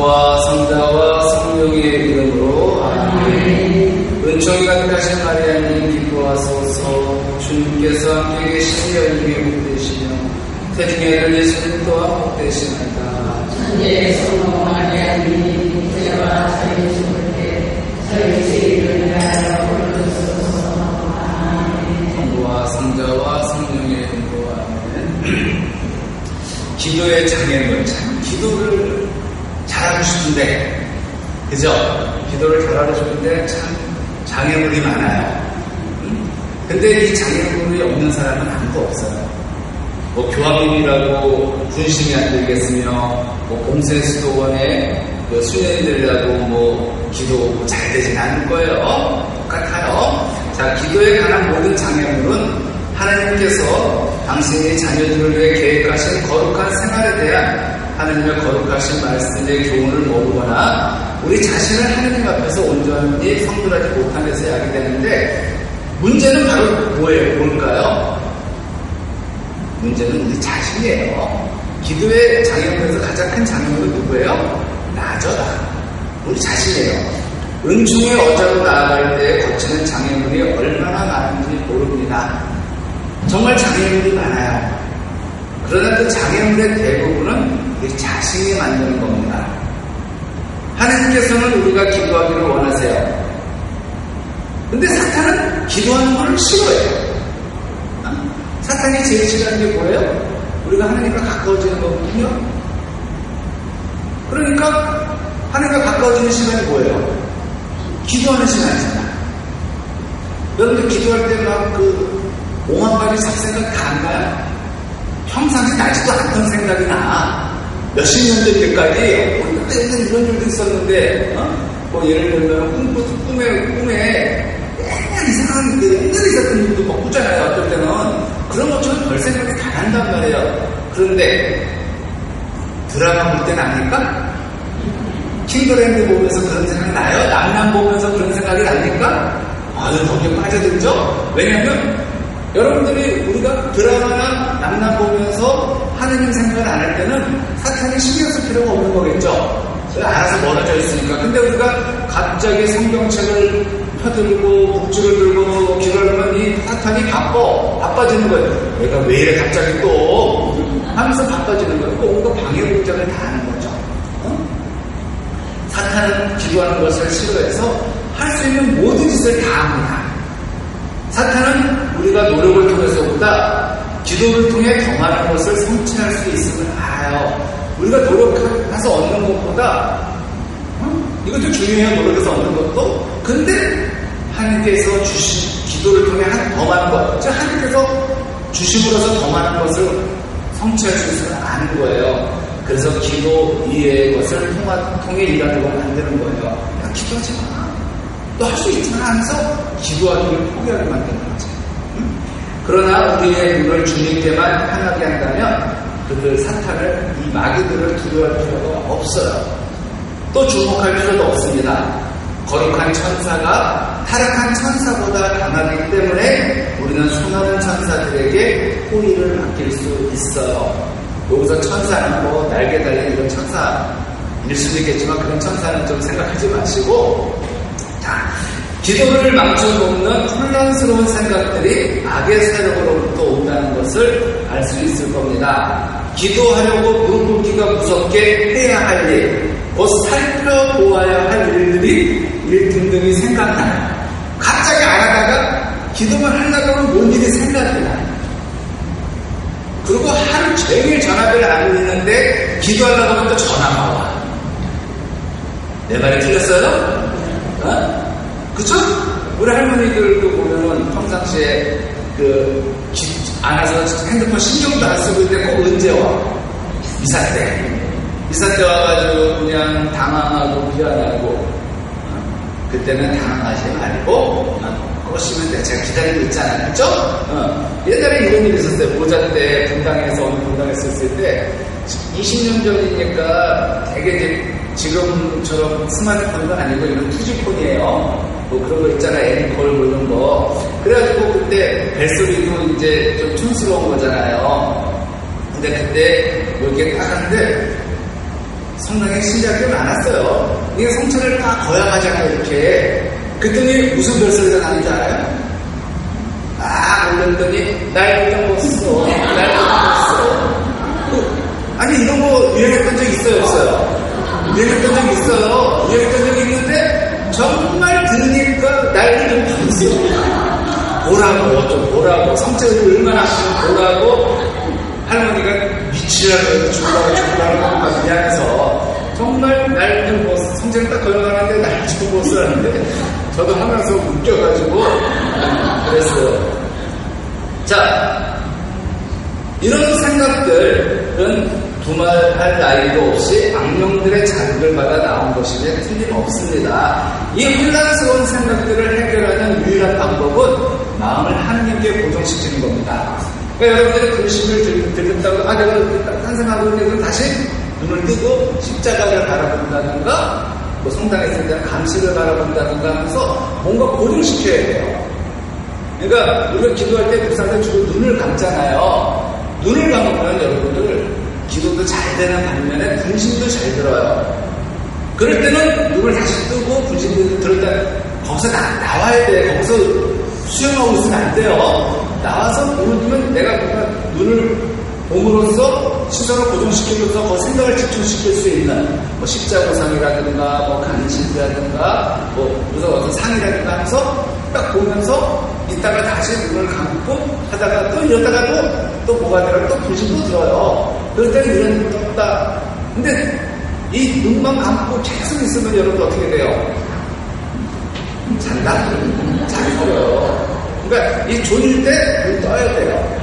성부와 성자와 성령의 이름으로 아멘. 은총이 가득하신 마리아님 기뻐하소서. 주님께서 함께 계시니 여인이 복되시며 태중의 아들 예수님 또한 복되시나이다. 천지의 성모 마리아님 죄와 저희 죽을 때 저희 죄를 위하여 부르소서. 아멘. 성부와 성자와 성령의 이름으로 아멘. 기도의 장애물, 참 기도를 잘하고 싶은데, 그죠? 기도를 잘하고 싶은데 참 장애물이 많아요. 근데 이 장애물이 없는 사람은 아무도 없어요. 뭐 교황님이라고 군심이 안 되겠으며, 뭐 공세수도원에 수녀님들이라고 뭐 기도 잘 되진 않을 거예요. 똑같아요. 자, 기도에 관한 모든 장애물은 하나님께서 당신의 자녀들을 위해 계획하신 거룩한 생활에 대한 하나님의 거룩하신 말씀의 교훈을 모르거나 우리 자신을 하나님 앞에서 온전히 성불하지 못함에서 야기 되는데, 문제는 바로 뭐예요? 뭘까요? 문제는 우리 자신이에요. 기도의 장애물에서 가장 큰 장애물은 누구예요? 나죠, 나. 우리 자신이에요. 은총의 어자로 나아갈 때 거치는 장애물이 얼마나 많은지 모릅니다. 정말 장애물이 많아요. 그러나 그 장애물의 대부분은 우리 자신이 만드는 겁니다. 하나님께서는 우리가 기도하기를 원하세요. 근데 사탄은 기도하는 걸 싫어해요. 사탄이 제일 싫어하는 게 뭐예요? 우리가 하나님과 가까워지는 거거든요. 그러니까 하나님과 가까워지는 시간이 뭐예요? 기도하는 시간이잖아. 여러분들 기도할 때 막 오만 가지 잡생각 다 안 나요? 평상시 나지도 않던 생각이 나. 몇십 년 전까지 옛날에 이런 일도 있었는데, 뭐 예를 들면 꿈에 옛날 이상한 옛날에 있었던 일도 막 꾸잖아요. 어떨 때는 그런 것처럼 별 생각이 다 난단 말이에요. 그런데 드라마 볼 때 납니까? 킹더랜드 보면서 그런 생각 나요? 남남 보면서 그런 생각이 납니까? 아유, 거기에 빠져들죠? 왜냐면 여러분들이 우리가 드라마나 남남 보면서 하느님 생각을 안 할 때는 사탄이 신경 쓸 필요가 없는 거겠죠. 알아서 멀어져 있으니까. 근데 우리가 갑자기 성경책을 펴들고 북지를 들고 기도를 하면 이 사탄이 바빠지는 거예요. 내가 왜 이래 갑자기 또 하면서 바빠지는 거예요. 온갖 방해 공작을 다 하는 거죠. 사탄은 기도하는 것을 싫어해서 할 수 있는 모든 짓을 다 합니다. 사탄은 우리가 노력을 통해서보다 기도를 통해 더 많은 것을 성취할 수 있음을 알아요. 우리가 노력해서 얻는 것보다 이것도 중요해요. 노력해서 얻는 것도. 근데 하나님께서 주신 기도를 통해 더 많은 것, 즉 하나님께서 주심으로써 더 많은 것을 성취할 수 있음을 아는 거예요. 그래서 기도 이외의 것을 통해 일하려고 만드는 거예요. 야, 기도하지 마. 너 할 수 있지만 하면서 기도하기를 포기하게 만드는 거지. 그러나 우리의 눈을 주님께만 향하게 한다면 그들 사탄을, 이 마귀들을 두려워할 필요가 없어요. 또 주목할 필요도 없습니다. 거룩한 천사가 타락한 천사보다 강하기 때문에 우리는 수많은 천사들에게 호의를 맡길 수 있어요. 여기서 천사는 뭐 날개 달린 이런 천사일 수도 있겠지만 그런 천사는 좀 생각하지 마시고, 자, 기도를 망쳐놓는 혼란스러운 생각들이 악의 세력으로부터 온다는 것을 알 수 있을 겁니다. 기도하려고 무릎 꿇기가 무섭게 해야 할 일, 곧 살펴보아야 할 일들이 일등등이 생각나요. 갑자기 안 하다가 기도만 하려고 하면 뭔 일이 생각이 나요. 그리고 하루 종일 전화벨을 안 울리는데 기도하려고 하면 또 전화가 와. 내 말이 틀렸어요? 그쵸? 우리 할머니들도 보면은 평상시에 안 와서 핸드폰 신경도 안 쓰고 있는데 꼭 언제 와? 미사 때 와가지고 그냥 당황하고 미안하고, 그때는 당황하지 말고 그러시면 돼. 제가 기다리고 있잖아. 그쵸? 옛날에 이런 일이 있었어요. 모자 때 분당에서 어느 분당에 있었을 때 20년 전이니까 되게 이제 지금처럼 스마트폰은 아니고 이런 투지폰이에요. 뭐 그런 거 있잖아. 앵콜 뭐 이런 거. 그래가지고 그때 벨소리도 이제 좀 촌스러운 거잖아요. 근데 그때 뭐 이렇게 딱 하는데 성당에 신자들이 많았어요. 이게 성찬을 다 거양하잖아요, 이렇게. 그랬더니 무슨 별소리가 나는지 알아요? 올렸더니, 날 잊어먹었어. 날 잊어먹었어. 아니, 이런 거 유행했던 적 있어요, 없어요? 유행했던 적 있어요. 유행했던 적 있는데, 정말 들으니까 날 잊어먹었어. 보라고, 좀 보라고. 성찬을 얼마나 하시면 보라고. 할머니가 미치라고 주라고 미안해서 정말 날 뭐 성전을 딱 걸어가는데 날 주고 쓰라는데 저도 하면서 웃겨가지고 그랬어요. 자, 이런 생각들은 두말할 나위도 없이 악령들의 자극을 받아 나온 것이면 틀림없습니다. 이 혼란스러운 생각들을 해결하는 유일한 방법은 마음을 하느님께 고정시키는 겁니다. 그러니까 여러분들이 근심을 들었다고, 내가 탄생하고 있는데 다시 눈을 뜨고 십자가를 바라본다든가, 뭐 성당에 있을 때는 감식을 바라본다든가 하면서 뭔가 고정시켜야 돼요. 그러니까 우리가 기도할 때 목사들 주로 눈을 감잖아요. 눈을 감으면 여러분들 기도도 잘 되는 반면에 분심도 잘 들어요. 그럴 때는 눈을 다시 뜨고 분심도 들을 때 거기서 나와야 돼. 거기서 수영하고 있으면 안 돼요. 나와서 눈을 뜨면 내가 뭔가 눈을 봄으로써 시선을 고정시키면서 그 생각을 집중시킬 수 있는 뭐 십자고상이라든가 뭐 간신이라든가 뭐 무슨 어떤 상이라든가 하면서 딱 보면서 이따가 다시 눈을 감고 하다가 또 이러다가도 또 뭐가 들어요? 또 분심도 들어요. 그럴 때는 이런 눈이 떴다. 근데 이 눈만 감고 계속 있으면 여러분 어떻게 돼요? 잔다? 잘 들어요. 그러니까 이 졸릴 때 눈 떠야 돼요.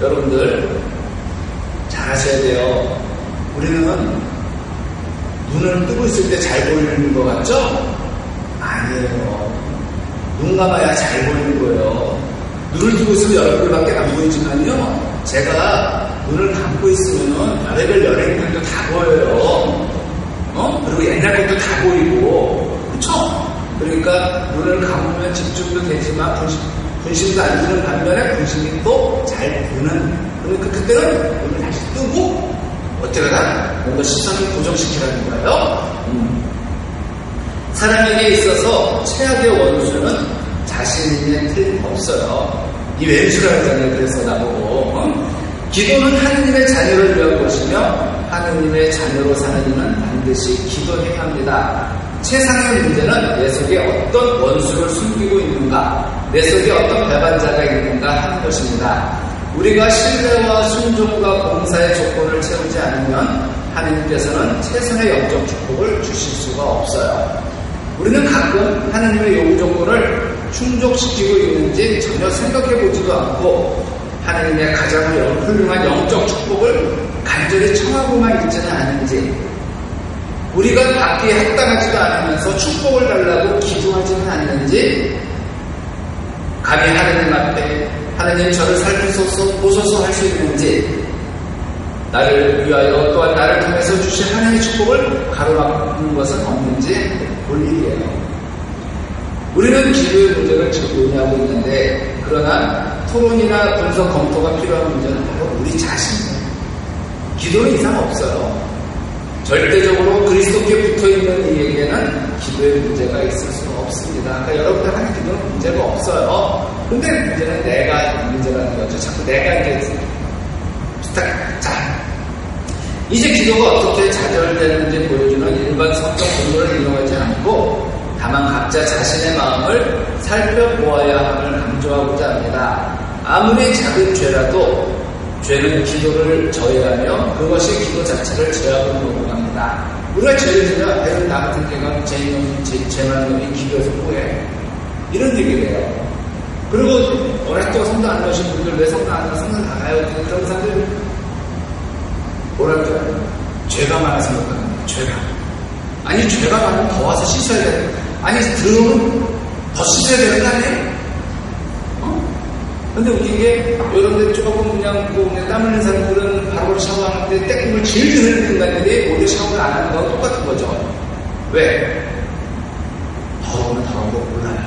여러분들 잘 하셔야 돼요. 우리는 눈을 뜨고 있을 때 잘 보이는 것 같죠? 아니에요. 눈 감아야 잘 보이는 거예요. 눈을 뜨고 있으면 얼굴밖에 안 보이지만요, 제가 눈을 감고 있으면 별의별 연예인들도 다 보여요. 그리고 옛날 것도 다 보이고, 그쵸? 그러니까 눈을 감으면 집중도 되지만 분심도 안 드는 반면에 분심이 또 잘 드는. 그러니까 그때는 눈을 다시 뜨고 어쩌다가 뭔가 시선을 고정시키라는 거예요. 사람에게 있어서 최악의 원수는 자신의 틀림없어요. 이 왼수라 하잖아요. 그래서 나보고 기도는 하느님의 자녀를 위한 것이며 하느님의 자녀로 사는 이는 반드시 기도해야 합니다. 세상의 문제는 내 속에 어떤 원수를 숨기고 있는가, 내 속에 어떤 배반자가 있는가 하는 것입니다. 우리가 신뢰와 순종과 봉사의 조건을 채우지 않으면 하느님께서는 최선의 영적 축복을 주실 수가 없어요. 우리는 가끔 하느님의 요구 조건을 충족시키고 있는지 전혀 생각해보지도 않고 하느님의 가장 훌륭한 영적 축복을 간절히 청하고만 있지는 않은지, 우리가 받기에 합당하지도 않으면서 축복을 달라고 기도하지는 않는지, 감히 하느님 앞에 하느님 저를 살피소서 보소서 할 수 있는지, 나를 위하여 또한 나를 통해서 주신 하나님의 축복을 가로막는 것은 없는지 볼 일이에요. 우리는 기도의 문제를 지금 논의하고 있는데, 그러나 토론이나 분석 검토가 필요한 문제는 바로 우리 자신이에요. 기도는 이상 없어요. 절대적으로 그리스도께 붙어있는 이에게는 기도의 문제가 있을 수가 없습니다. 그러니까 여러분들 하는 기도는 문제가 없어요. 근데 문제는 내가 문제라는 거죠. 자꾸 내가 이제 자, 이제 기도가 어떻게 좌절되는지 보여주는 일반 성경 본문을 인용하지 않고 다만 각자 자신의 마음을 살펴보아야 함을 강조하고자 합니다. 아무리 작은 죄라도 죄는 기도를 저해하며 그것이 기도 자체를 제약으로 녹음합니다. 우리가 죄를 지면 배는 나 같은 개가 죄만 놈이 기도해서 뭐해? 이런 얘기예요. 그리고 워낙 또 성도 안 나오신 분들 왜 성도 안 나와? 성도 나가요. 그런 사람들 뭐랄까요? 죄가 많아서 못 가는 거예요. 죄가. 아니 죄가 많으면 더 와서 씻어야 돼. 아니 들으면 더 씻어야 되는 거 아니에요? 근데 웃긴 게 여러분들 조금 그냥 땀 흘리는 사람들은 바로 샤워하는데 떼국을 질질 흘리는 인간들이 오히려 샤워를 안 하는 거랑 똑같은 거죠. 왜? 더우면 더운 거 몰라요.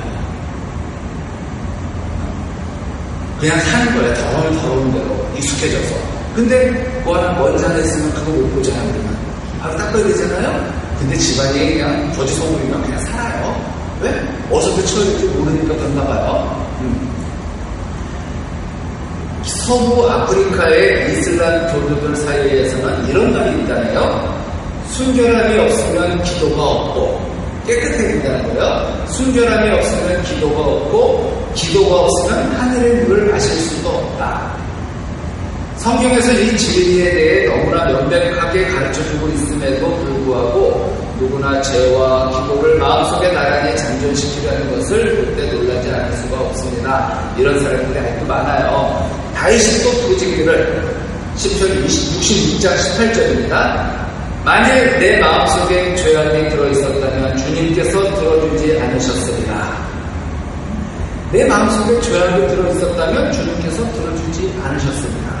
그냥 사는 거예요. 더우면 더운 대로 익숙해져서. 근데 뭐 하나 먼지 하나 있으면 그거 못 보잖아요. 우리는. 바로 닦아야 되잖아요. 근데 집안이 그냥 저지성물이면 그냥 살아요. 왜? 어디서 치워야 될지 모르니까 그런가 봐요. 서부 아프리카의 이슬람 교도들 사이에서는 이런 말이 있다네요. 순결함이 없으면 기도가 없고, 깨끗해야 된다는 거예요. 순결함이 없으면 기도가 없고, 기도가 없으면 하늘의 물을 마실 수도 없다. 성경에서 이 진리에 대해 너무나 명백하게 가르쳐주고 있음에도 불구하고 누구나 죄와 기도를 마음속에 나란히 잠존시키려는 것을 그때 놀라지 않을 수가 없습니다. 이런 사람들이 아직도 많아요. 다윗이 또 부르짖기를 시편 66장 18절입니다. 만일 내 마음속에 죄악이 들어있었다면 주님께서 들어주지 않으셨으리라. 내 마음속에 죄악이 들어있었다면 주님께서 들어주지 않으셨습니다.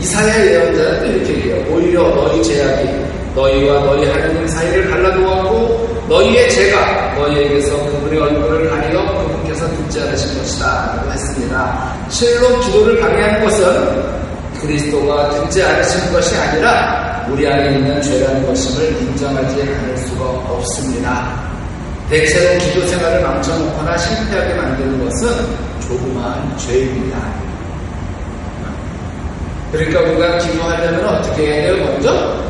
이사야 예언자는 이렇게 얘기해요. 오히려 너희 죄악이 너희와 너희 하나님 사이를 갈라놓았고 너희의 죄가 너희에게서 그분의 얼굴을 가리어 그분께서 듣지 않으신 것이다 라고 했습니다. 실로 기도를 방해하는 것은 그리스도가 듣지 않으신 것이 아니라 우리 안에 있는 죄라는 것임을 인정하지 않을 수가 없습니다. 대체로 기도 생활을 망쳐놓거나 실패하게 만드는 것은 조그마한 죄입니다. 그러니까 우리가 기도하려면 어떻게 해야 돼요? 먼저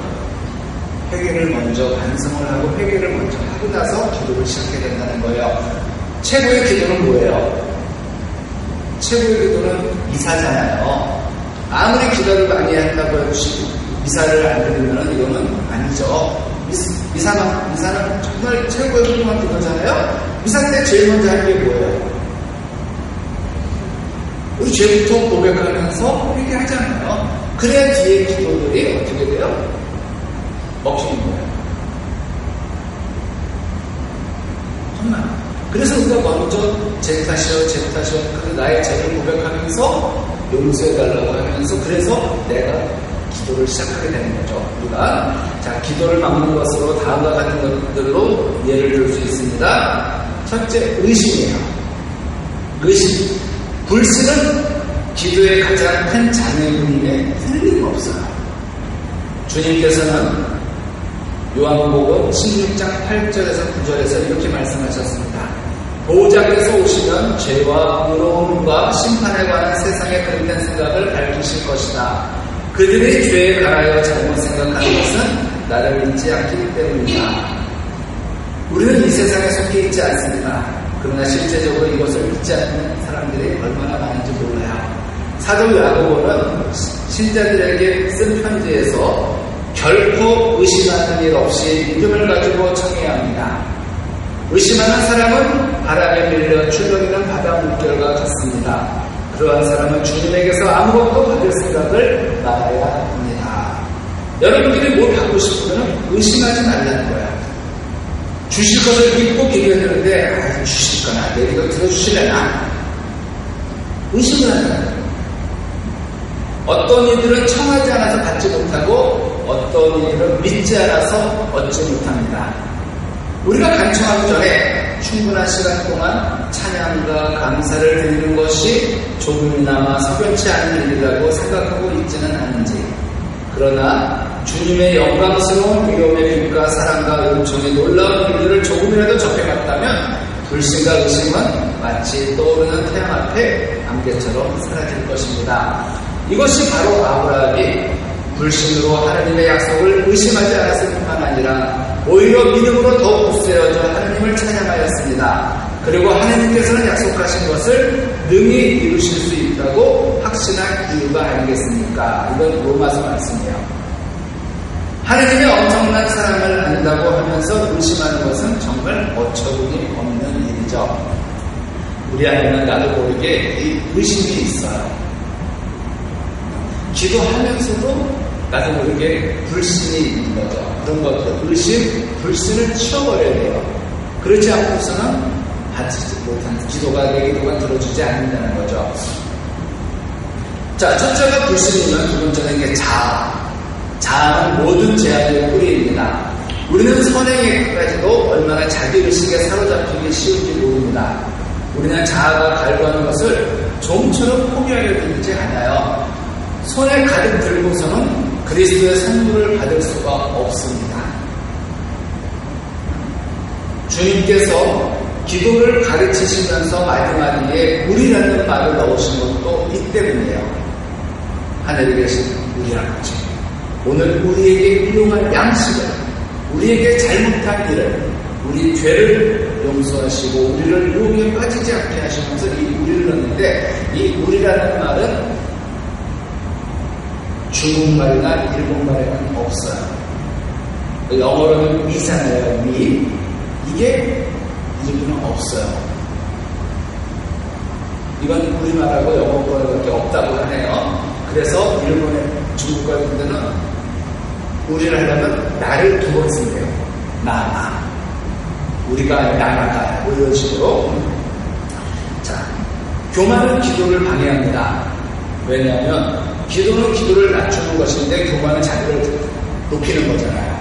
회개를 먼저 반성을 하고 회개를 먼저 하고 나서 기도를 시작해야 된다는 거예요. 최고의 기도는 뭐예요? 최고의 기도는 미사잖아요. 아무리 기도를 많이 한다고 해도 미사를 안 드리면 이거는 아니죠. 미사는 정말 최고의 훌륭한 기도잖아요. 미사 때 제일 먼저 할 게 뭐예요? 우리 죄부터 고백하면서 회개하잖아요. 그래야 뒤에 기도들이 어떻게 돼요? 먹히는 거예요. 정말. 그래서 우리가 먼저 제 탓이요. 그래서 나의 죄를 고백하면서 용서해달라고 하면서 그래서 내가 기도를 시작하게 되는 거죠. 우리가 자 기도를 막는 것으로 다음과 같은 것들로 예를 들 수 있습니다. 첫째, 의심이에요. 의심. 불신은 기도의 가장 큰 장애물임에 틀림없어요. 주님께서는 요한복음 16장 8절에서 9절에서 이렇게 말씀하셨습니다. 보호자께서 오시면 죄와 의로움과 심판에 관한 세상의 그릇된 생각을 밝히실 것이다. 그들이 죄에 관하여 잘못 생각하는 것은 나를 믿지 않기 때문이다. 우리는 이 세상에 속해 있지 않습니다. 그러나 실제적으로 이것을 믿지 않는 사람들이 얼마나 많은지 몰라요. 사도 야고보는 신자들에게 쓴 편지에서 결코 의심하는 일 없이 믿음을 가지고 청해야 합니다. 의심하는 사람은 바람에 밀려 출렁이는 바다 물결과 같습니다. 그러한 사람은 주님에게서 아무것도 받을 생각을 말아야 합니다. 여러분들이 뭘 받고 싶으면 의심하지 말라는 거야. 주실 것을 믿고 기도해야 되는데 주실 거나 내 기도 들어주실래나? 의심을 하는 거야. 어떤 이들은 청하지 않아서 받지 못하고 어떤 이들은 믿지 않아서 얻지 못합니다. 우리가 간청하기 전에 충분한 시간 동안 찬양과 감사를 드리는 것이 조금이나마 석연치 않은 일이라고 생각하고 있지는 않은지, 그러나 주님의 영광스러운 위엄의 빛과 사랑과 은총의 놀라운 일들을 조금이라도 접해봤다면 불신과 의심은 마치 떠오르는 태양 앞에 안개처럼 사라질 것입니다. 이것이 바로 아브라함이 불신으로 하나님의 약속을 의심하지 않았을 뿐만 아니라 오히려 믿음으로 더욱 굳세어져 하나님을 찬양하였습니다. 그리고 하나님께서는 약속하신 것을 능히 이루실 수 있다고 확신한 이유가 아니겠습니까? 이건 로마서 말씀이에요. 하나님의 엄청난 사랑을 안다고 하면서 의심하는 것은 정말 어처구니 없는 일이죠. 우리 안에는 나도 모르게 이 의심이 있어요. 기도하면서도 나도 모르게 불신이 있는 거죠. 그런 것들, 의심, 불신을 치워버려야 돼요. 그렇지 않고서는 받지 못한 기도가, 내 기도가 들어주지 않는다는 거죠. 자, 첫째가 불신이면 두 번째는 이게 자아. 자아는 모든 죄악의 뿌리입니다. 우리는 선행에까지도 얼마나 자기의식에 사로잡히기 쉬운지 모릅니다. 우리는 자아가 갈구하는 것을 좀처럼 포기하려고 하지 않아요. 손에 가득 들고서는 그리스도의 선물을 받을 수가 없습니다. 주님께서 기도를 가르치시면서 마지막에 우리라는 말을 넣으신 것도 이 때문이에요. 하늘에 계신 우리 아버지, 오늘 우리에게 일용할 양식을, 우리에게 잘못한 일을, 우리 죄를 용서하시고 우리를 유혹에 빠지지 않게 하시면서 이 우리를 넣는데, 이 우리라는 말은 중국말이나 일본말에는 없어요. 영어로는 미잖아요. 미. 이게 일본은 없어요. 이건 우리말하고 영어밖에 없다고 하네요. 그래서 일본의 중국 같은 데는 우리를 하려면 나를 두 번 쓴대요. 나. 우리가 나가. 이런 식으로. 자, 교만은 기도를 방해합니다. 왜냐하면 기도는 기도를 낮추는 것인데 교만은 자기를 높이는 거잖아요.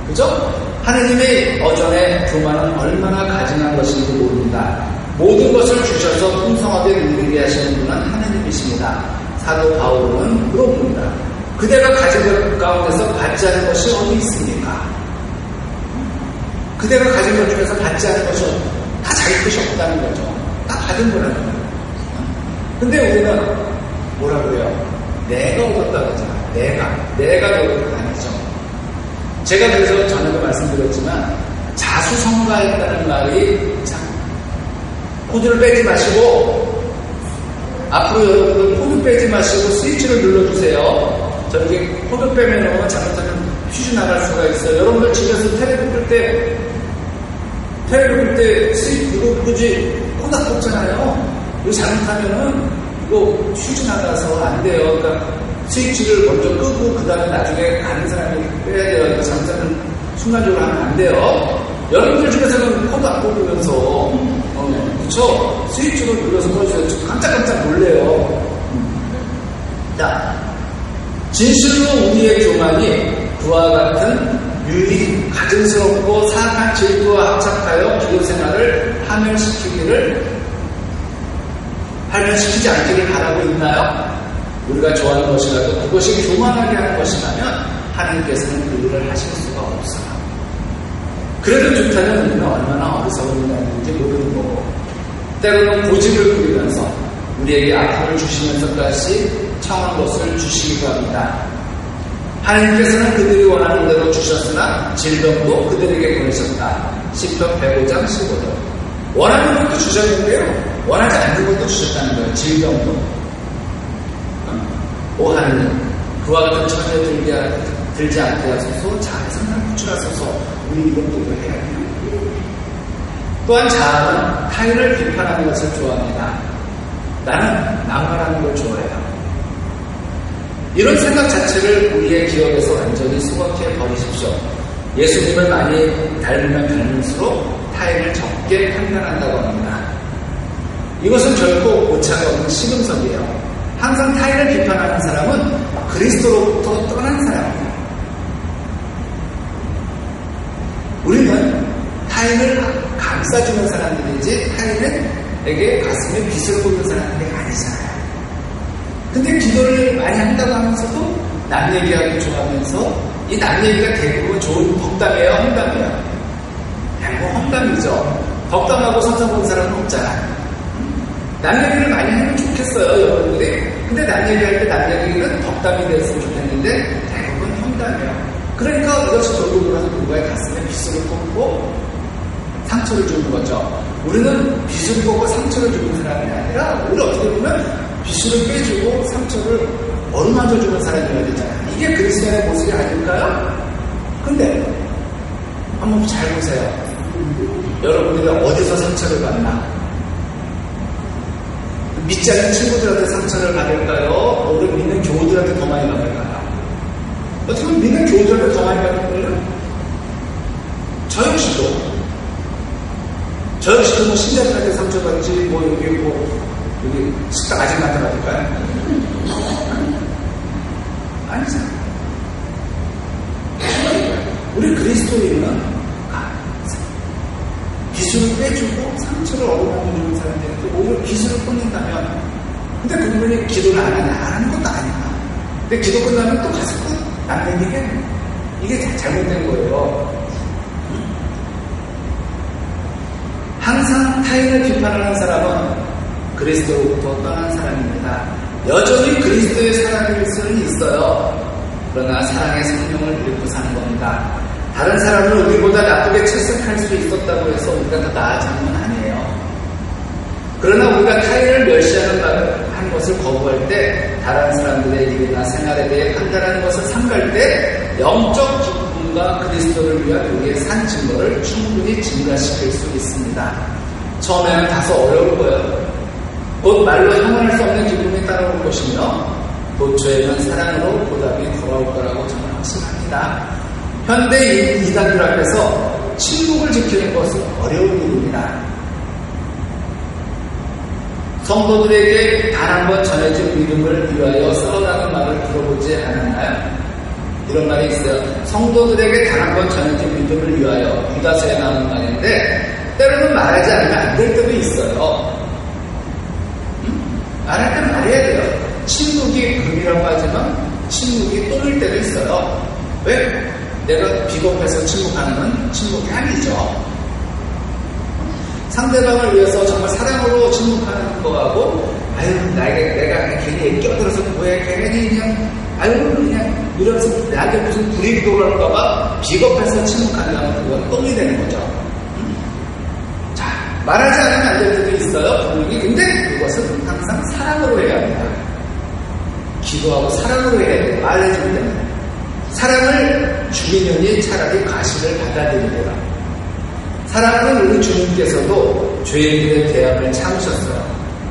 그죠? 하느님의 어전에 교만은 얼마나 가증한 것인지 모릅니다. 모든 것을 주셔서 풍성하게 누리게 하시는 분은 하느님이십니다. 사도 바울은 물어봅니다. 그대가 가진 것 가운데서 받지 않은 것이 어디 있습니까? 그대가 가진 것 중에서 받지 않은 것이 다 자기 것이 없다는 거죠. 다 받은 거라는 거예요. 근데 우리는 뭐라 그래요? 내가 얻었다 그러잖아요. 내가 얻은 거 아니죠. 제가 그래서 전에도 말씀드렸지만 자수성가했다는 말이 참, 코드를 빼지 마시고 앞으로 여러분들 코드 빼지 마시고 스위치를 눌러주세요. 저렇게 코드 빼면 잘못하면 퓨즈 나갈 수가 있어요. 여러분들 집에서 텔레비 끌 때 스위치 누르지 코드 꽂잖아요. 이거 잘못하면은 이거 퓨즈 나가서 안 돼요. 그러니까 스위치를 먼저 끄고 그 다음에 나중에 가는 사람이 빼야 돼요. 이거 잠깐 순간적으로 하면 안 돼요. 여러분들 중에서는 코드 안 꽂으면서 그쵸? 스위치로 눌러서 꺼주세요. 깜짝깜짝 놀래요. 자, 진실로 우리의 교만이 그와 같은 유익, 가증스럽고 사악한 질투와 합작하여 기도 생활을 파멸시키지 않기를 바라고 있나요? 우리가 좋아하는 것이라도 그것이 교만하게 하는 것이라면 하나님께서는 그 일을 하실 수가 없어요. 그래도 좋다면 우리는 얼마나 어리석은 인간인지 모르는 거고, 때로는 고집을 부리면서 우리에게 아픔을 주시면서까지 청한 것을 주시기도 합니다. 하나님께서는 그들이 원하는 대로 주셨으나 질병도 그들에게 보내셨다. 시편 105장 15절. 원하는 것도 주셨는데요, 원하지 않는 것도 주셨다는 거예요. 질병도. 오 하느님, 그와 같은 처지에 들지 않게 하소서. 자아에서 날 구출하소서. 우리 이런 것도 해야 해요. 또한 자아는 타인을 비판하는 것을 좋아합니다. 나는 남말하는 걸 좋아해요. 이런 생각 자체를 우리의 기억에서 완전히 수박해 버리십시오. 예수님을 많이 닮으면 닮을수록 타인을 적게 판단한다고 합니다. 이것은 결코 오차가 없는 시금석이에요. 항상 타인을 비판하는 사람은 그리스도로부터 떠난 사람입니다. 우리는 타인을 감싸주는 사람들이지 타인에게 가슴에 빗을 꽂는 사람들이 아니잖아요. 근데 기도를 많이 한다고 하면서도 남 얘기하기 좋아하면서 이 남 얘기가 대부분 좋은 덕담이에요, 험담이에요? 대부분 험담이죠. 덕담하고 선상 본 사람은 없잖아요. 남 얘기를 많이 하면 좋겠어요, 여러분들이. 근데 남 얘기할 때 남 얘기는 덕담이 됐으면 좋겠는데 대부분 험담이에요. 그러니까 이것이 결국 그래서 누구의 가슴에 빗을 꽂고 상처를 주는 거죠. 우리는 빗을 꽂고 상처를 주는 사람이 아니라 우리 어떻게 보면 빗을 빼주고 상처를 어루만져 주는 사람이어야 되잖아요. 이게 그리스도의 모습이 아닐까요? 근데 한번 잘 보세요. 여러분들이 어디서 상처를 받나? 믿지 않는 친구들한테 상처를 받을까요? 우리 믿는 교우들한테 더 많이 받을까요? 어떻게 보면 믿는 교우들한테 더 많이 받을 거예요? 저 역시도 뭐 신자들한테 상처받지, 여기 식당 아줌마한테 받을까요? 아니잖아요. 우리 그리스도인은 기술을 빼주고 상처를 어루만지는 사람들한테 오히려 기술을 꽂는다면, 근데 그분이 기도를 안 하는 것도 아니야. 근데 기도 끝나면 또 가서 또 남 얘기해. 이게 잘못된 거예요. 항상 타인을 비판하는 사람은 그리스도로부터 떠난 사람입니다. 여전히 그리스도의 사람일 수는 있어요. 그러나 사랑의 성령을 잃고 사는 겁니다. 다른 사람을 우리보다 나쁘게 채색할 수 있었다고 해서 우리가 더 나아지는 건 아니에요. 그러나 우리가 타인을 멸시하는 것을 거부할 때, 다른 사람들의 일이나 생활에 대해 판단하는 것을 삼갈 때 영적 기쁨과 그리스도를 위한 우리의 산 증거를 충분히 증가시킬 수 있습니다. 처음에는 다소 어려울 거예요. 곧 말로 형언할 수 없는 기쁨이 따라올 것이며 도처에는 사랑으로 보답이 돌아올 거라고 저는 확신합니다. 현대 이단들 앞에서 침묵을 지키는 것은 어려운 일입니다. 성도들에게 단 한 번 전해진 믿음을 위하여 써라는 말을 들어보지 않았나요? 이런 말이 있어요. 성도들에게 단 한 번 전해진 믿음을 위하여, 유다서에 나오는 말인데 때로는 말하지 않으면 안 될 때도 있어요. 말할 때는 말해야 돼요. 침묵이 금이라고 하지만 침묵이 똥일 때도 있어요. 왜? 내가 비겁해서 침묵하는 건 침묵이 아니죠. 상대방을 위해서 정말 사랑으로 침묵하는 거하고, 아유, 내가 괜히 끼어들어서 뭐해, 괜히 그냥, 아유, 그냥, 이러면서 나한테 무슨 불이익이 돌아올까봐 비겁해서 침묵한다면 그건 똥이 되는 거죠. 자, 말하지 않으면 안 될 때도 있어요, 분명히. 근데 그것은 항상 사랑으로 해야 합니다. 기도하고 사랑으로 해야 돼요, 말해줄 때는. 사랑을 주기년이 차라리 과실을 받아들이래요. 사랑하는 우리 주님께서도 죄인들의 대항을 참으셨어요.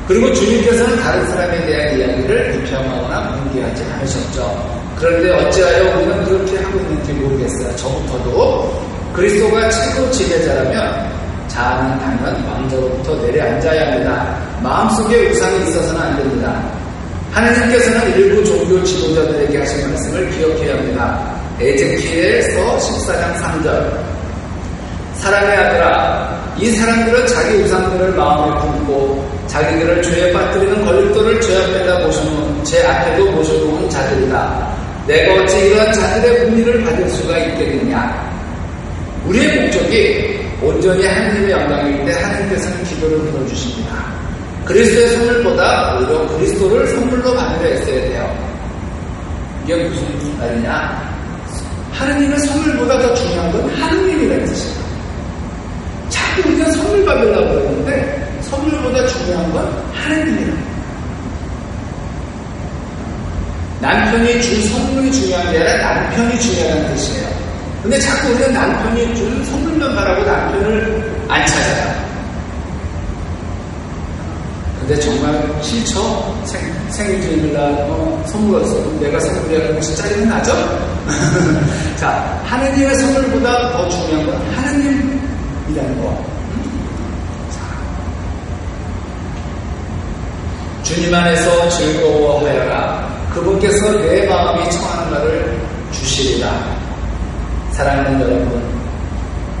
그리고 주님께서는 다른 사람에 대한 이야기를 비평하거나 분개하지 않으셨죠. 그런데 어찌하여 우리는 그렇게 하고 있는지 모르겠어요. 저부터도. 그리스도가 최고 지배자라면 자아는 당연 왕자로부터 내려앉아야 합니다. 마음속에 우상이 있어서는 안 됩니다. 하나님께서는 일부 종교 지도자들에게 하신 말씀을 기억해야 합니다. 에제키엘서 14장 3절. 사랑의 아들아, 이 사람들은 자기 우상들을 마음에 품고 자기들을 죄에 빠뜨리는 걸림돌을 제 앞에도 모셔놓은 자들이다. 내가 어찌 이러한 자들의 공의를 받을 수가 있겠느냐. 우리의 목적이 온전히 하나님의 영광일 때 하나님께서는 기도를 들어주십니다. 그리스도의 선물보다 오히려 그리스도를 선물로 받으려 했어야 돼요. 이게 무슨 말이냐? 하느님의 선물보다 더 중요한 건 하느님이라는 뜻이에요. 자꾸 우리가 선물 받으려고 그러는데 선물보다 중요한 건 하느님이라는 거예요. 남편이 준 선물이 중요한 게 아니라 남편이 중요하다는 뜻이에요. 근데 자꾸 우리는 남편이 준 선물만 바라고 남편을 안 찾아요. 근데 정말 싫죠? 생일주일날 선물 왔어. 내가 선물이라는 것이 짜증이 나죠? 자, 하느님의 선물보다 더 중요한 건 하느님이라는 거. 자, 주님 안에서 즐거워하여라. 그분께서 내 마음이 청하는 바를 주시리라. 사랑하는 여러분,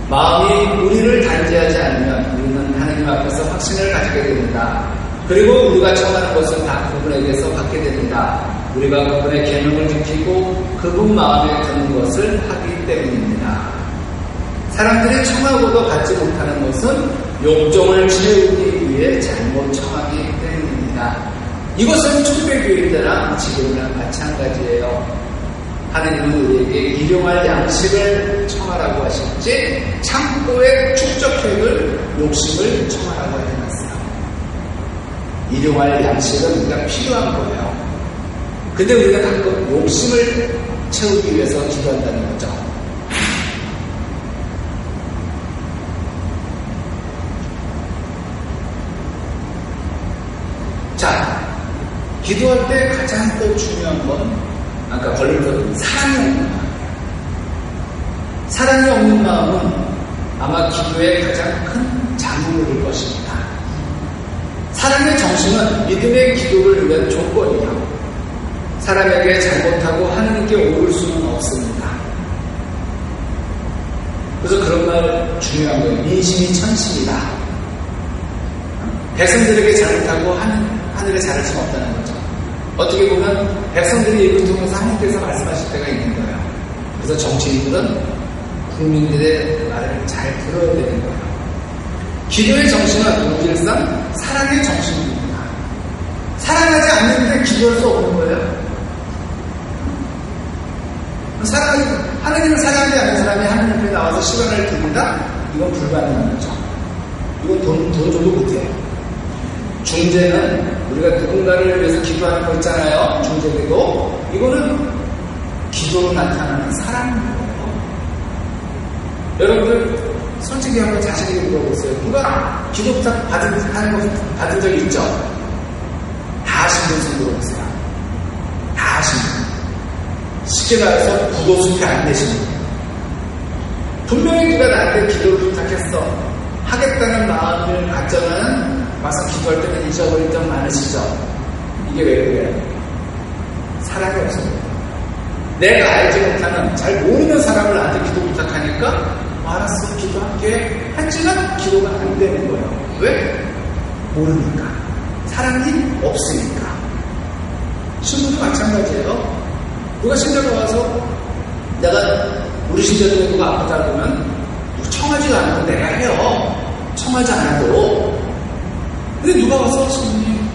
마음이 우리를 단죄하지 않으면 우리는 하나님 앞에서 확신을 가지게 됩니다. 그리고 우리가 청하는 것은 다 그분에게서 받게 됩니다. 우리가 그분의 계명을 지키고 그분 마음에 드는 것을 하기 때문입니다. 사람들이 청하고도 받지 못하는 것은 욕정을 채우기 위해 잘못 청하기 때문입니다. 이것은 초대교회 때랑 지금이랑 마찬가지예요. 하나님은 우리에게 일용할 양식을 청하라고 하실지 창고에 축적해둘 욕심을 청하라고 하지 않았어요. 일용할 양식은 우리가 필요한 거예요. 근데 우리가 가끔 욕심을 채우기 위해서 기도한다는 거죠. 자, 기도할 때 가장 또 중요한 건 아까 걸림돌은 사랑이 없는 마음. 사랑이 없는 마음은 아마 기도의 가장 큰 장애물일 것입니다. 사랑의 정신은 믿음의 기도를 위한 조건이에요. 사람에게 잘못하고 하나님께 오를 수는 없습니다. 그래서 그런 말 중요한 거예요. 민심이 천심이다. 백성들에게 잘못하고 하늘에 잘할 수는 없다는 거죠. 어떻게 보면 백성들이 입을 통해서 하나님께서 말씀하실 때가 있는 거예요. 그래서 정치인들은 국민들의 말을 잘 들어야 되는 거예요. 기도의 정신은 본질상 사랑의 정신입니다. 사랑하지 않는데 기도할 수 없는 거예요. 하나님을 사랑하지 않는 사람이 하나님 앞에 나와서 시간을 드린다? 이건 불가능한 거죠. 이건 돈 줘도 못해요. 중재는 우리가 누군가를 위해서 기도하는 거 있잖아요. 중재기도. 이거는 기도로 나타나는 사랑이에요. 여러분들 솔직히 한번 자신에게 물어보세요. 누가 기도 부탁 받은 적 있죠? 다 하신 분씩 물어보세요. 다 하신 분. 쉽게 말해서 구도숲이 안 되시는 분. 분명히 누가 나한테 기도를 부탁했어. 하겠다는 마음을 갖자면 와서 기도할 때는 잊어버린 적 많으시죠? 이게 왜 그래요? 사랑이 없어요. 내가 알지 못하는, 잘 모르는 사람을 나한테 기도 부탁하니까 알았어, 기도할게 하지만 기도가 안 되는 거예요. 왜? 모르니까. 사랑이 없으니까. 신부도 마찬가지예요. 누가 신자가 와서 우리 신자 중에 누가 아프다 그러면 청하지도 않고 내가 해요. 청하지 않아도. 근데 누가 와서 신부님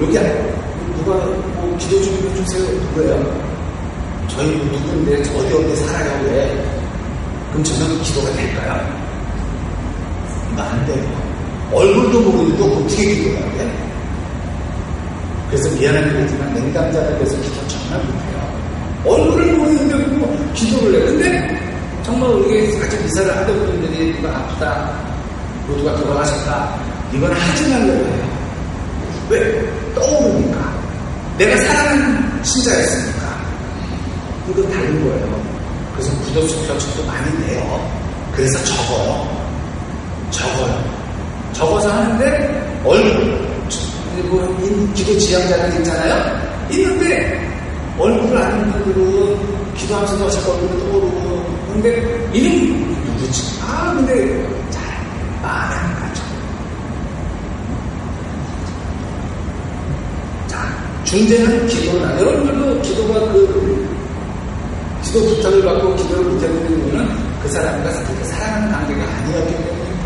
여기 누가 뭐 기도 좀 해주세요. 누구예요? 저희 누군데 어디 살아요? 왜? 그럼 저는 기도가 될까요? 이거 안 돼요. 얼굴도 모르는데 어떻게 기도해야 돼? 그래서 미안한 얘기지만 냉담자들에서 기도 정말 못해요. 얼굴을 모르는데 뭐 기도를 해. 근데 정말 우리가 같이 미사를 하던 분들이 누가 아프다, 누가 돌아가셨다, 이건 하지 말라고 해요. 왜? 떠오르니까. 내가 사랑하는 신자였으니까. 이건 다른 거예요. 그래서 구도수 표적도 많이 내요. 그래서 적어서 하는데 기도 지향자들 있잖아요. 있는데 얼굴을 아는 분들은 기도하면서도 자꾸 얼굴이 떠오르고. 근데 이름 누구지? 근데 잘 마음에 안 가죠. 자, 중재는 기도나. 여러분들도 기도 부탁을 받고 기도를 못해보는 이유는 그 사람과 그렇게 사랑하는 관계가 아니었기 때문입니다.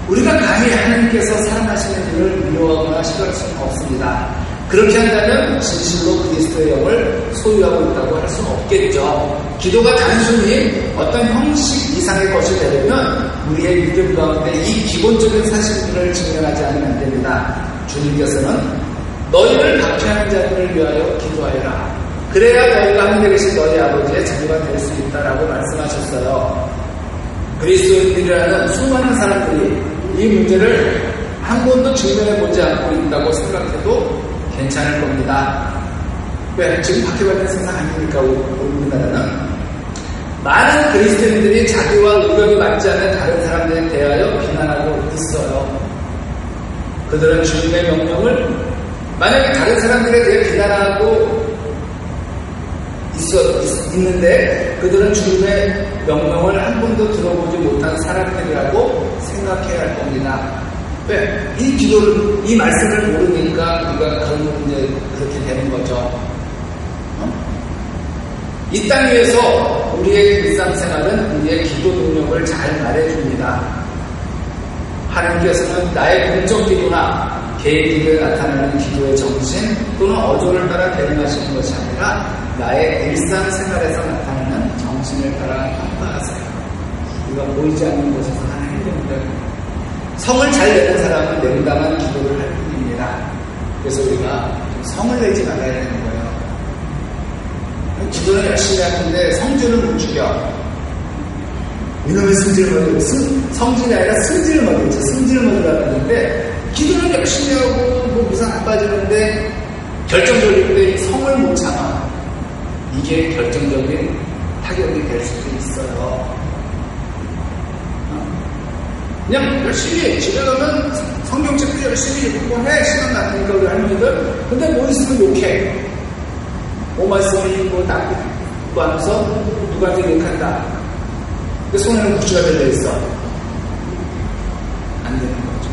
우리가 감히 하나님께서 사랑하시는 일을 미워하거나 싫어할 수는 없습니다. 그렇게 한다면 진실로 그리스도의 영을 소유하고 있다고 할 수는 없겠죠. 기도가 단순히 어떤 형식 이상의 것이 되려면 우리의 믿음 가운데 이 기본적인 사실들을 증명하지 않으면 안 됩니다. 주님께서는 너희를 박해하는 자들을 위하여 기도하여라. 그래야 너희가 하늘에 계신 너희 아버지의 자녀가 될 수 있다라고 말씀하셨어요. 그리스도인들이라는 수많은 사람들이 이 문제를 한 번도 증명해보지 않고 있다고 생각해도 괜찮을 겁니다. 왜? 지금 박해받는 세상 아닙니까? 우리나라는. 많은 그리스도인들이 자기와 의견이 맞지 않는 다른 사람들에 대하여 비난하고 있어요. 그들은 주님의 명령을, 만약에 다른 사람들에 대해 비난하고 있는데 그들은 주님의 명령을 한 번도 들어보지 못한 사람들이라고 생각해야 할 겁니다. 왜? 이 말씀을 모르니까 우리가 이제 그렇게 되는 거죠. 이 땅 위에서 우리의 일상생활은 우리의 기도 능력을 잘 말해줍니다. 하나님께서는 나의 공적 기도나 개인 기도에 나타나는 기도의 정신 또는 어조를 따라 대응하시는 것이 아니라 나의 일상생활에서 나타나는 정신을 따라 평가하세요. 우리가 보이지 않는 곳에서 하는 행동들. 성을 잘 내는 사람은 냉담한 기도를 할 뿐입니다. 그래서 우리가 성을 내지 말아야 되는 거예요. 기도는 열심히 하는데 성질을 못 죽여. 이놈의 성질이 아니라 승질을 먹였지. 승질을 먹으라고 했는데 기도는 열심히 하고 무상 안 빠지는데 결정적일 때 성을 못 참아. 이게 결정적인 타격이 될 수도 있어요. 그냥 열심히 집에 가면 성경책도 열심히 읽고 해. 시간 나니까 우리 할머니들. 근데 뭐 있으면 욕해. 말씀이 나쁘고 하면서 누구한테 욕한다. 근데 손에는 구치가 들려있어. 안 되는 거죠.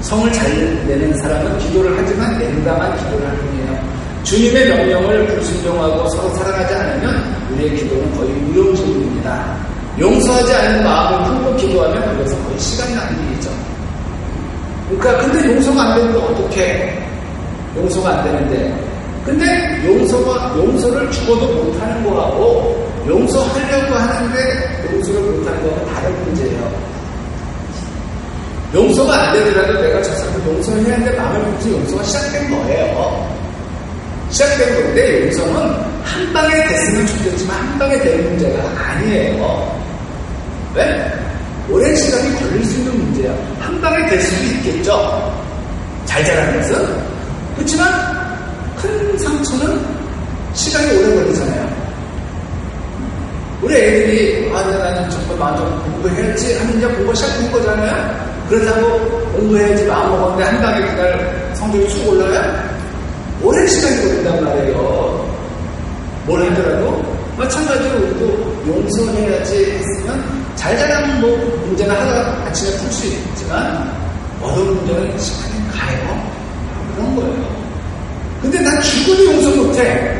성을 잘 내는 사람은 기도를 하지만 냉담한 기도를 할 뿐이에요. 주님의 명령을 불순종하고 서로 사랑하지 않으면 우리의 기도는 거의 무용지물입니다. 용서하지 않는 마음을 품고 기도하면 그것은 거의 시간 낭비이죠. 그러니까 근데 용서가 안 되는데 어떻게? 용서가 안 되는데. 근데 용서를 죽어도 못하는 거하고 용서하려고 하는데 용서를 못하는 거하고 다른 문제예요. 용서가 안 되더라도 내가 저 사람을 용서해야 하는데 마음을 품지 용서가 시작된 거예요. 시작된 건데 용서는 한 방에 됐으면 좋겠지만 한 방에 될 문제가 아니에요. 왜? 오랜 시간이 걸릴 수 있는 문제야. 한 방에 될 수도 있겠죠. 잘 자라는 것은. 그렇지만 큰 상처는 시간이 오래 걸리잖아요. 우리 애들이 나는 정말 마음 공부해야지 하는 이제 공부 시작한 거잖아요. 그렇다고 공부해야지 마음 먹었는데 한 방에 그날 성적이 쑥 올라야 오랜 시간이 걸린단 말이에요. 뭘 하더라도 마찬가지로 우리도 용서해야지 했으면 잘 자라면 뭐 문제는 하루아침에 풀 수 있지만 어려운 문제는 시간이 가요. 그런 거예요. 근데 난 죽어도 용서 못해.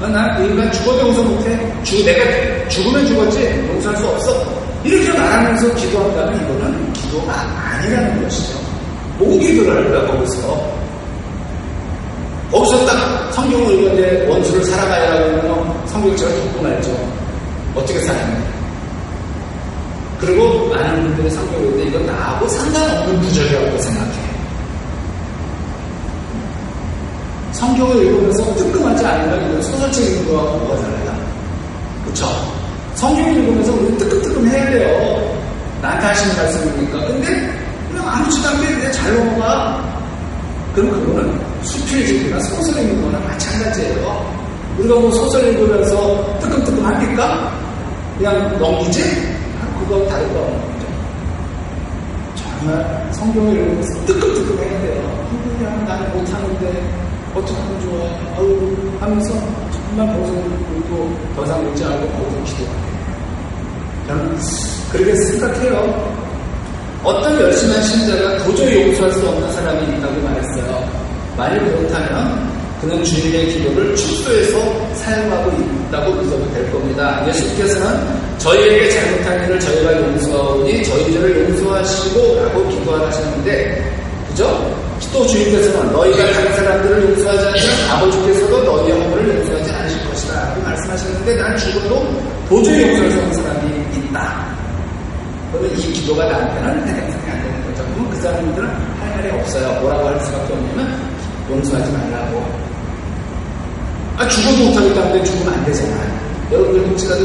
난 인간 죽어도 용서 못해. 내가 죽으면 죽었지 용서할 수 없어. 이렇게 말하면서 기도한다면 이거는 기도가 아니라는 것이죠. 뭔 기도를 할 거야 거기서 딱 성경을 읽는데 원수를 사랑하라고 하면 성경처럼 듣고 말죠. 어떻게 사랑해? 그리고 많은 분들이 성경을 읽는데 이건 나하고 상관없는 구절이라고 생각해. 성경을 읽으면서 뜨끔하지 않으면 이건 소설책 읽는 거하고 뭐가 달라요? 그쵸? 성경을 읽으면서 우리는 뜨끔뜨끔 해야 돼요. 나한테 하시는 말씀이니까. 근데 그냥 아무렇지도 않게 그냥 잘 넘어가. 그럼 그거는 수필집이나 소설 읽는 거나 마찬가지예요. 우리가 뭐 소설 읽으면서 뜨끔뜨끔 합니까? 그냥 넘기지? 그거 다른 거 없는 거죠. 정말 성경을 읽으면서 뜨끔뜨끔 해야 돼요. 그냥 나는 못하는데 어떻게 하면 좋아요? 하면서 정말 보석을 읽고 더 이상 읽지 않고 거기서 기도하게. 저는 그렇게 생각해요. 어떤 열심한 신자가 도저히 용서할 수 없는 사람이 있다고 말했어요. 만일 그렇다면 그는 주님의 기도를 축소해서 사용하고 있다고 믿어도 될 겁니다. 예수께서는 저희에게 잘못한 일을 저희가 용서하오니 저희 죄를 용서하시고 라고 기도하셨는데 그죠? 또 주님께서는 너희가 다른 사람들을 용서하지 않으면 아버지께서도 너희의 허물을 용서하지 않으실 것이다 라고 말씀하셨는데 난 죽어도 도저히 용서할 수 없는 사람이 있다. 그러면 이 기도가 나한테는 해당성이 안 되는 거죠. 그러면 그 사람들은 할 말이 없어요. 뭐라고 할 수밖에 없냐면 용서하지 말라고. 죽어도 못하겠다는데 죽으면 안 되잖아요. 여러분들 혹시라도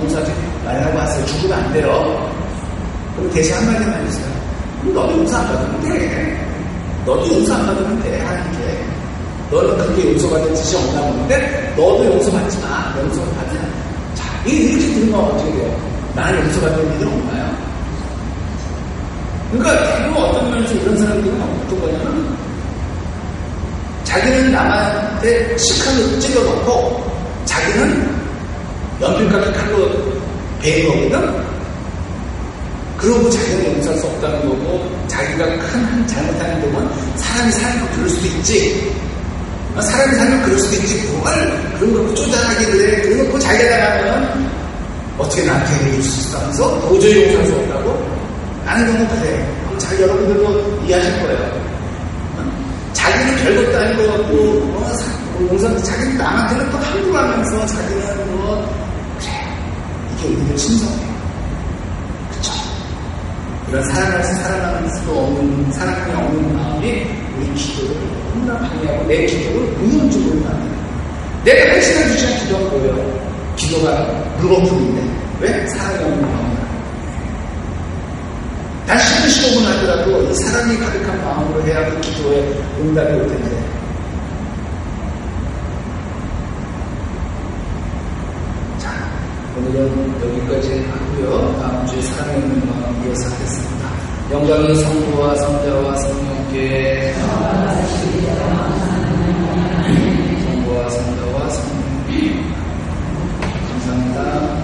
용서하지 말라고 하세요. 죽으면 안 돼요. 그럼 대신 한마디만 해주세요. 너도 용서 안 받으면 돼. 너도 용서 안 받으면 돼. 하는 게. 너는 그렇게 용서받을 짓이 없나 보는데 너도 용서받지 마. 용서를 받으면. 자, 이렇게 들으면 어떻게 돼요? 나는 용서받는 일은 없나요? 그러니까 대부분 어떤 면에서 이런 사람들은 어떤 거냐면 자기는 남한테 식칼로 찔러놓고 자기는 연필깎이 칼로 베인 거거든? 그러고 자기는 용서할 수 없다는 거고 자기가 큰 잘못한 행동은 사람이 살면 그럴 수도 있지. 사람이 살면 그럴 수도 있지. 뭘 그런 거 쪼잔하게 그래. 그래놓고 자기가 나가면 어떻게 나한테 얘기해 줄 수 있어 하면서 도저히 용서할 수 없다고? 나는 경우 그래. 그럼 잘 여러분들도 이해하실 거예요. 자기는 별것도 아닌 것 같고 용서 자기는 남한테는 또 함부로 하면서 자기는 그래. 이게 우리들 신성해요. 그쵸? 이런 사랑할 수도 없는 사랑이 없는 마음이 우리 기도를 너무나 방해하고 내 기도를 무너지고 만드는 내가 1시간 2시간 기도한 거예요. 기도가 물거품인데 왜? 사랑이 없는 마음으로 단 10분 15분 하더라도 이 사랑이 가득한 마음으로 해야 그 기도에 응답이 올 텐데 자 오늘은 여기까지 하고요. 다음 주에 사랑이 없는 마음 이어서 하겠습니다. 영광이 성부와 성자와 성령께 성부와 성자와 성령께 감사합니다.